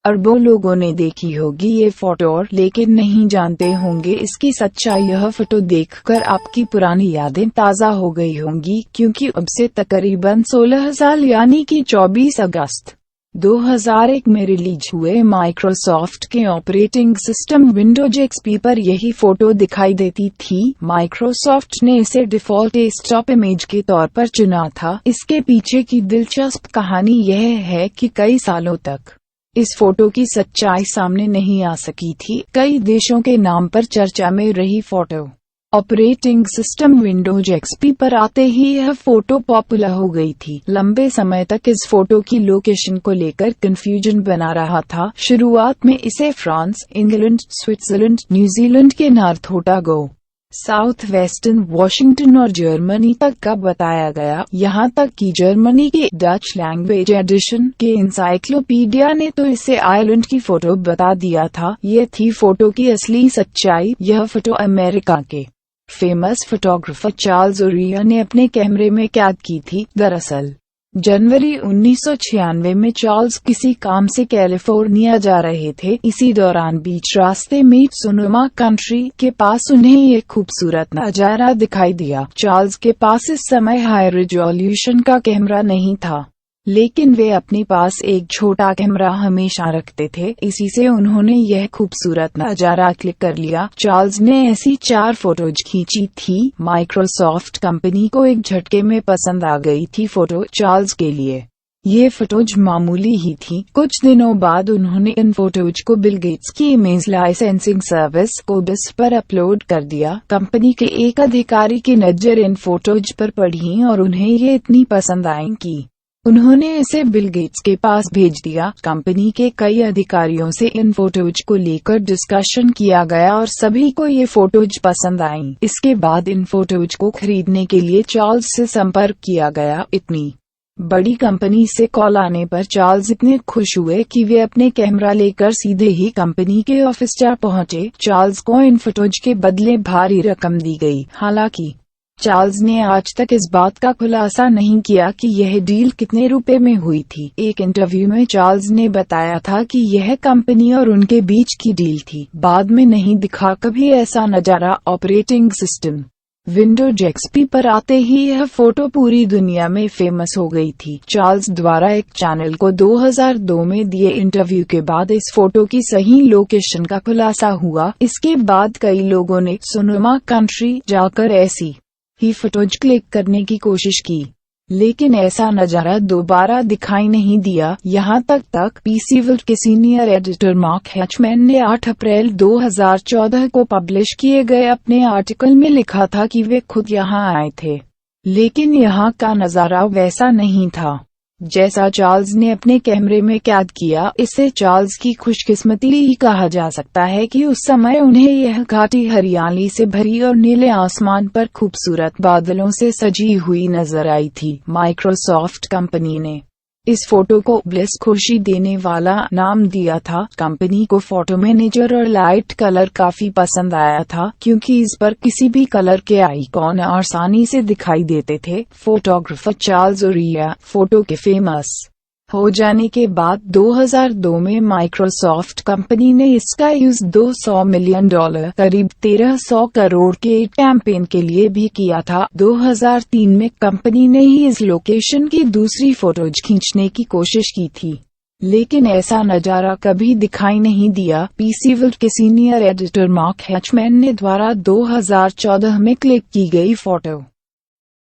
अरबों लोगों ने देखी होगी ये फोटो और लेकिन नहीं जानते होंगे इसकी सच्चाई। यह फोटो देखकर आपकी पुरानी यादें ताज़ा हो गई होंगी, क्योंकि अब से तकरीबन 16 साल यानी कि 24 अगस्त 2001 में रिलीज हुए माइक्रोसॉफ्ट के ऑपरेटिंग सिस्टम विंडोज एक्सपी पर यही फोटो दिखाई देती थी। माइक्रोसॉफ्ट ने इसे डिफॉल्ट डेस्कटॉप इमेज के तौर पर चुना था। इसके पीछे की दिलचस्प कहानी यह है कि कई सालों तक इस फोटो की सच्चाई सामने नहीं आ सकी थी। कई देशों के नाम पर चर्चा में रही photo operating system Windows XP पर आते ही यह फोटो पॉपुलर हो गई थी। लंबे समय तक इस फोटो की लोकेशन को लेकर कंफ्यूजन बना रहा था। शुरुआत में इसे फ्रांस, इंग्लैंड, स्विट्जरलैंड, न्यूजीलैंड के north Otago, south western Washington और जर्मनी तक का बताया गया। यहाँ तक कि जर्मनी के डच लैंग्वेज एडिशन के इंसाइक्लोपीडिया ने तो इसे आयरलैंड की फोटो बता दिया था। ये थी फोटो की असली सच्चाई। यह फोटो अमेरिका के फेमस फोटोग्राफर चार्ल्स ओरिया ने अपने कैमरे में कैद की थी। दरअसल जनवरी 1996 में चार्ल्स किसी काम से कैलिफोर्निया जा रहे थे। इसी दौरान बीच रास्ते में सोनोमा कंट्री के पास उन्हें एक खूबसूरत नजारा दिखाई दिया। चार्ल्स के पास इस समय हाई रिजोल्यूशन का कैमरा नहीं था, लेकिन वे अपने पास एक छोटा कैमरा हमेशा रखते थे। इसी से उन्होंने यह खूबसूरत नजारा क्लिक कर लिया। चार्ल्स ने ऐसी 4 फोटोज खींची थी। माइक्रोसॉफ्ट कंपनी को एक झटके में पसंद आ गई थी फोटो। चार्ल्स के लिए ये फोटोज मामूली ही थी। कुछ दिनों बाद उन्होंने इन फोटोज को बिल गेट्स की इमेज लाइसेंसिंग सर्विस कोबस पर अपलोड कर दिया। कंपनी के एक अधिकारी की नजर इन फोटोज पर पड़ी और उन्हें ये इतनी पसंद आई कि उन्होंने इसे बिल गेट्स के पास भेज दिया। कंपनी के कई अधिकारियों से इन फोटोज को लेकर डिस्कशन किया गया और सभी को ये फोटोज पसंद आईं। इसके बाद इन फोटोज को खरीदने के लिए चार्ल्स से संपर्क किया गया। इतनी बड़ी कंपनी से कॉल आने पर चार्ल्स इतने खुश हुए कि वे अपने कैमरा लेकर सीधे ही कंपनी के ऑफिस जा पहुंचे। चार्ल्स को इन फोटोज के बदले भारी रकम दी गई। हालांकि चार्ल्स ने आज तक इस बात का खुलासा नहीं किया कि यह डील कितने रुपए में हुई थी। एक इंटरव्यू में चार्ल्स ने बताया था कि यह कंपनी और उनके बीच की डील थी। बाद में नहीं दिखा कभी ऐसा नजारा। ऑपरेटिंग सिस्टम विंडोज एक्सपी पर आते ही यह फोटो पूरी दुनिया में फेमस हो गई थी। चार्ल्स द्वारा एक चैनल को 2002 में दिए इंटरव्यू के बाद इस फोटो की सही लोकेशन का खुलासा हुआ। इसके बाद कई लोगों ने सोनोमा कंट्री जाकर ऐसी ही फोटोज क्लिक करने की कोशिश की, लेकिन ऐसा नजारा दोबारा दिखाई नहीं दिया। यहाँ तक पीसी वर्ल्ड के सीनियर एडिटर मार्क हैचमैन ने 8 अप्रैल 2014 को पब्लिश किए गए अपने आर्टिकल में लिखा था कि वे खुद यहाँ आए थे, लेकिन यहाँ का नजारा वैसा नहीं था जैसा चार्ल्स ने अपने कैमरे में कैद किया। इसे चार्ल्स की खुशकिस्मती ही कहा जा सकता है कि उस समय उन्हें यह घाटी हरियाली से भरी और नीले आसमान पर खूबसूरत बादलों से सजी हुई नजर आई थी। माइक्रोसॉफ्ट कंपनी ने इस फोटो को ब्लिस खुशी देने वाला नाम दिया था। कंपनी को फोटो मैनेजर और लाइट कलर काफी पसंद आया था, क्योंकि इस पर किसी भी कलर के आइकॉन आसानी से दिखाई देते थे। फोटोग्राफर चार्ल्स ओरिया फोटो के फेमस हो जाने के बाद 2002 में माइक्रोसॉफ्ट कंपनी ने इसका यूज $200 मिलियन करीब 1300 करोड़ के कैंपेन के लिए भी किया था। 2003 में कंपनी ने ही इस लोकेशन की दूसरी फोटोज खींचने की कोशिश की थी, लेकिन ऐसा नजारा कभी दिखाई नहीं दिया। पीसी वर्ल्ड के सीनियर एडिटर मार्क हैचमैन ने द्वारा 2014 में क्लिक की गई फोटो